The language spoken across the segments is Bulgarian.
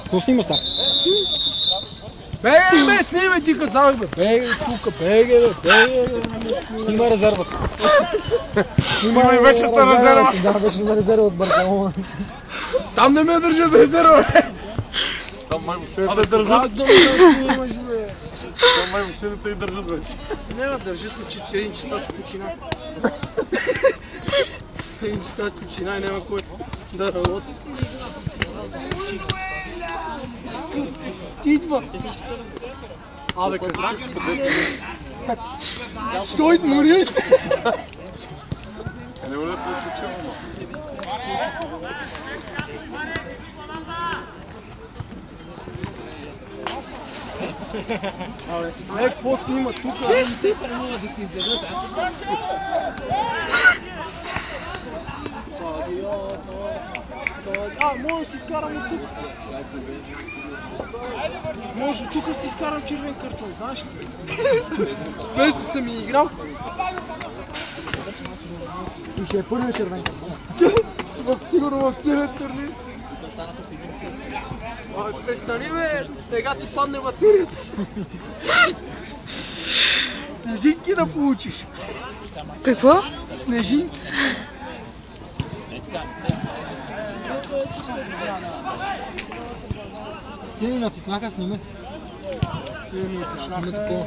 Какво снима са? Бегай, бе, снимай ти казах, бе. Бегай тука, бегай, бе, бегай. Снима резервата. Снима и вечната резерва. Да, вечната резерва от Барселона. Там не ме държат резерва, бе. Там май въобще не те държат. Да ме снимаш, бе. Там май въобще не те държат вече. Няма държат ме, че един чистач почина. Един чистач почина и няма кой да работи. Идва! Абе, казах! Стой, мори се! Не бъде по-отключено. Абе, какво снима тук? Те срамува да си издадат, може да си изкарам от тук. Може от тук да си изкарам червен картон, знаеш ли? Без да съм и играл. И ще е първият червен картон. Сигурно в целият турнир. Престани бе, сега ти падне батерията. Снежинки да получиш. Какво? Снежинки. Ти ни натиснаха с ними. Ти ни пушнаха.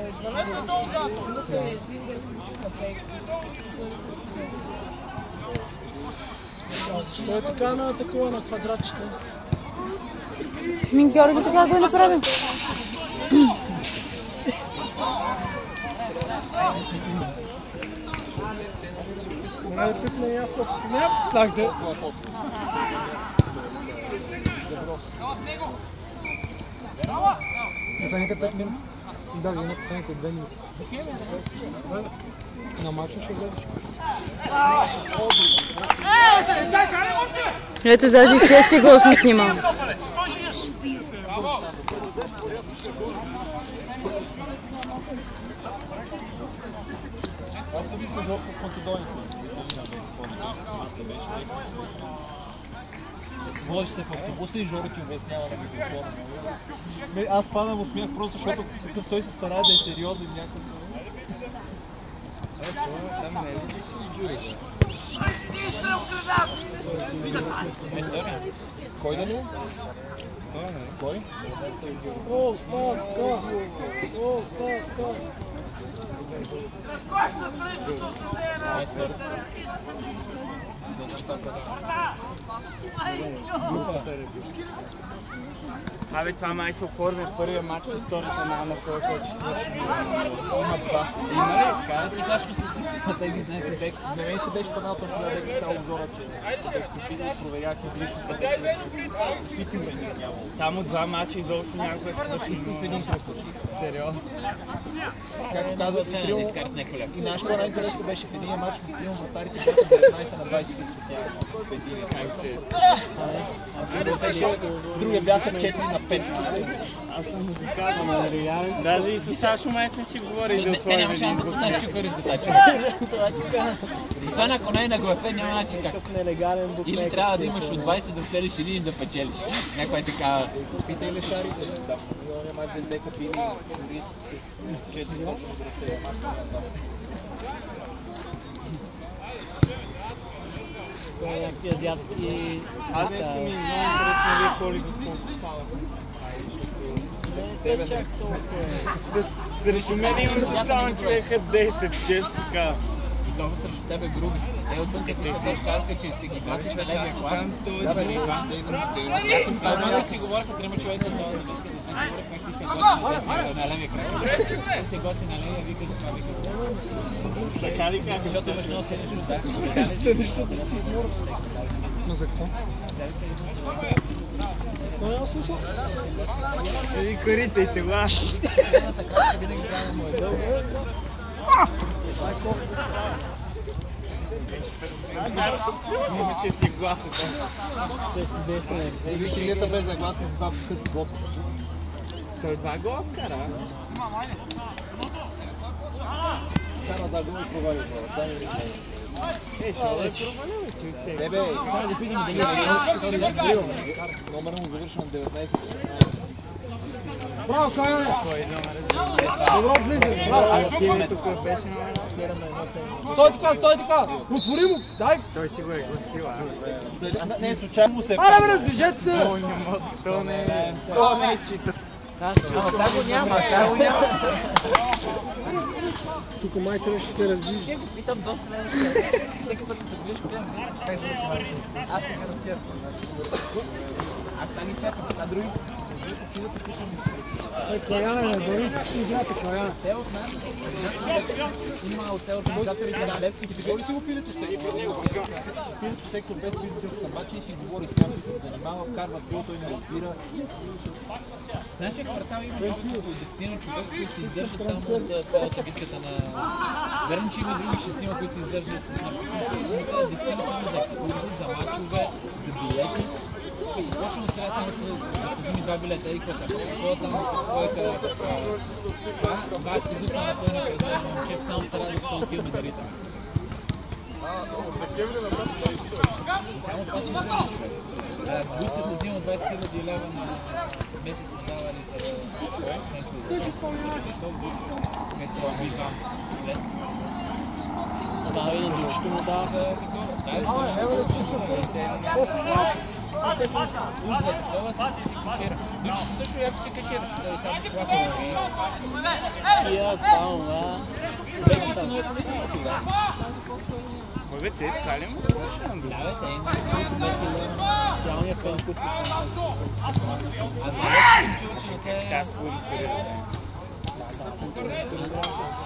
Защо е така на такова на квадратчета? Георги така го направим. Не да пипне място. Не, так да. Последните 5 минути. И даже на последните 2 минути. На матча ще гледаш. Ето даже 6 гол съм снимал. Водиш се в автобуса и Жоро ти обяснява на микрофона. Аз падам от смях просто, защото той се старае да е сериозен някакъв. Там не е ли да си журиш? Кой да не? Той не е. Кой? О, ставка! О, ставка! Майстер. Абе, това май се оформя първия матч с историята на Ана Фой, който ще свърши. Има два. Има ли? Така ли? И сега ще статистиката и знаете, бек. За мен се беше паднал точно да бек само обзора, че бек стопили и проверяхме излишно пътеки. Само два матча изобщо някой се свърши в един кръсък. Сериозно. Както казах, Стрил и наш по-най-интересно беше в един матч, в един вратарите бяха 19 на 20 специално. Другия бяха 4 на 5. Аз съм го казвам, реално. Даже и с Сашо май съм си говорил да отворим. Те няма шанс да познаеш какъв резултат. И това ако не е на гласа няма начин как. Или трябва да имаш от 20 да целиш или да печелиш. Някаква е такава. Питай ли шарите? Да. Няма да дека пили турист с 4 точно да се Някакви азиатски... Аз днеска ми много интересно ли холи какво става. Не се чак толкова. Срещу мен имам, че само човека 10, често така. И това срещу тебе груби. Те отвън като се също казаха, че си ги бачиш на левия клан. Да бе, аз съм станал да си говориха 3 човека да си се госи на левия край. Се госи на левия, викат това, викат. Така ли как? Защото имаш много сестрица. Но за какво? Еди корите и те лаш. Имаше си гласата. Виж лията без нагласа с два къси гол. Той 2 гола вкара. Кара да го провали. Бебе, трябва да видим дали номер му завършва на 19. Браво, Каяне! Добро влизане, браво! Стой така! Отвори му, дай! Той си го е гласил. Не, случайно му се... Аре, бе, раздвижете се! То не е читав. Сега го няма. Тук май трябваше ще се раздвижи. Ще го питам доста време. Всеки път се движиш, Аз те гарантирам. аз тази чакам, а другите Каяне, не дори играта, Каяне. те от нас има от те организаторите на детските фигури си го пилето всеки. Пилето всеки без визител на матча и си говори с някой, се занимава, вкарва пил, той не разбира. В нашия квартал има около 10 човека, които се издържат само от цялата битката на... Верно, че има други 6, които се издържат с наркотици, но те 10 само за екскурзии, за мачове, за билети. Почвам сега само да запазим 2 билета, и какво там, какво е къде. Това е стигуса на той на момче, само се радва, защото отиваме да ритаме. Само това си не човек. Будката взима 20 000 лева на месец подавали за Да, и на другото му дава. Уж за такова си кашира. Дучето също яко си кашираш, да само това се върви. Вече становите не си пускали, да. Бе, те искали му? Да, бе, те има. Специалния фен, който... Аз за вече съм чул, че на те...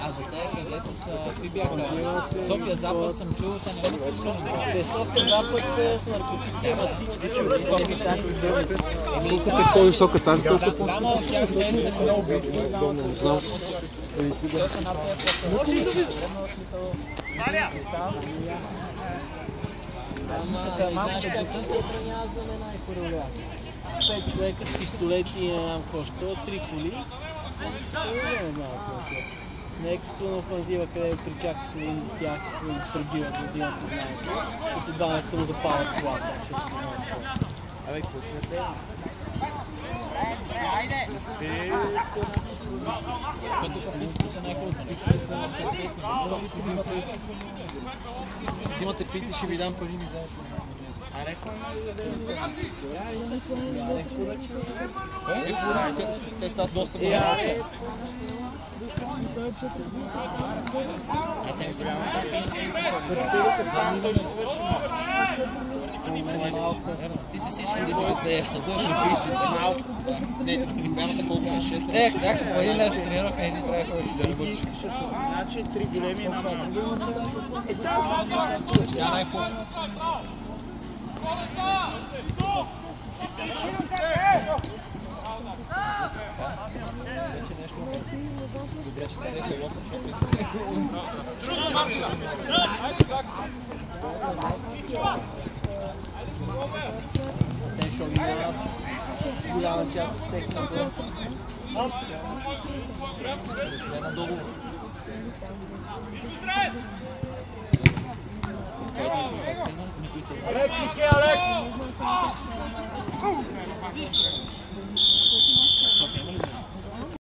А за те, където са... Какви бяха? София Запад съм чул, са не са силни. София Запад са с наркотици, ама всички ще Колкото е по-висока тази, толкова по-висока. Дама от тях те са много близки. Не знам. Те са над тези малко да се съхранява за най-първоля. 5 човека с пистолети, не знам какво ще, 3 коли. Не знам какво ще. Не е като на офанзива, къде причакат един от тях, които пребиват, да взимат познанието. И се данят само запалят колата. Абе, какво си на те? тук пиците са най-хубаво. Пиците са Взимате пици, ще ви дам пари ми заедно. Те стават доста много. Аз те ми се бяхме ти си всички да си къде свърши пиците. Не, програмата колко са 6. Как по един лев се тренировка, не ти трябва да работиш. Значи 3 големи и една малка. Тя най-хубаво. Добре, че се е лопа, Те ще ги имат голяма част от техните. надолу. Алекс, искай, Алекс! София има ли?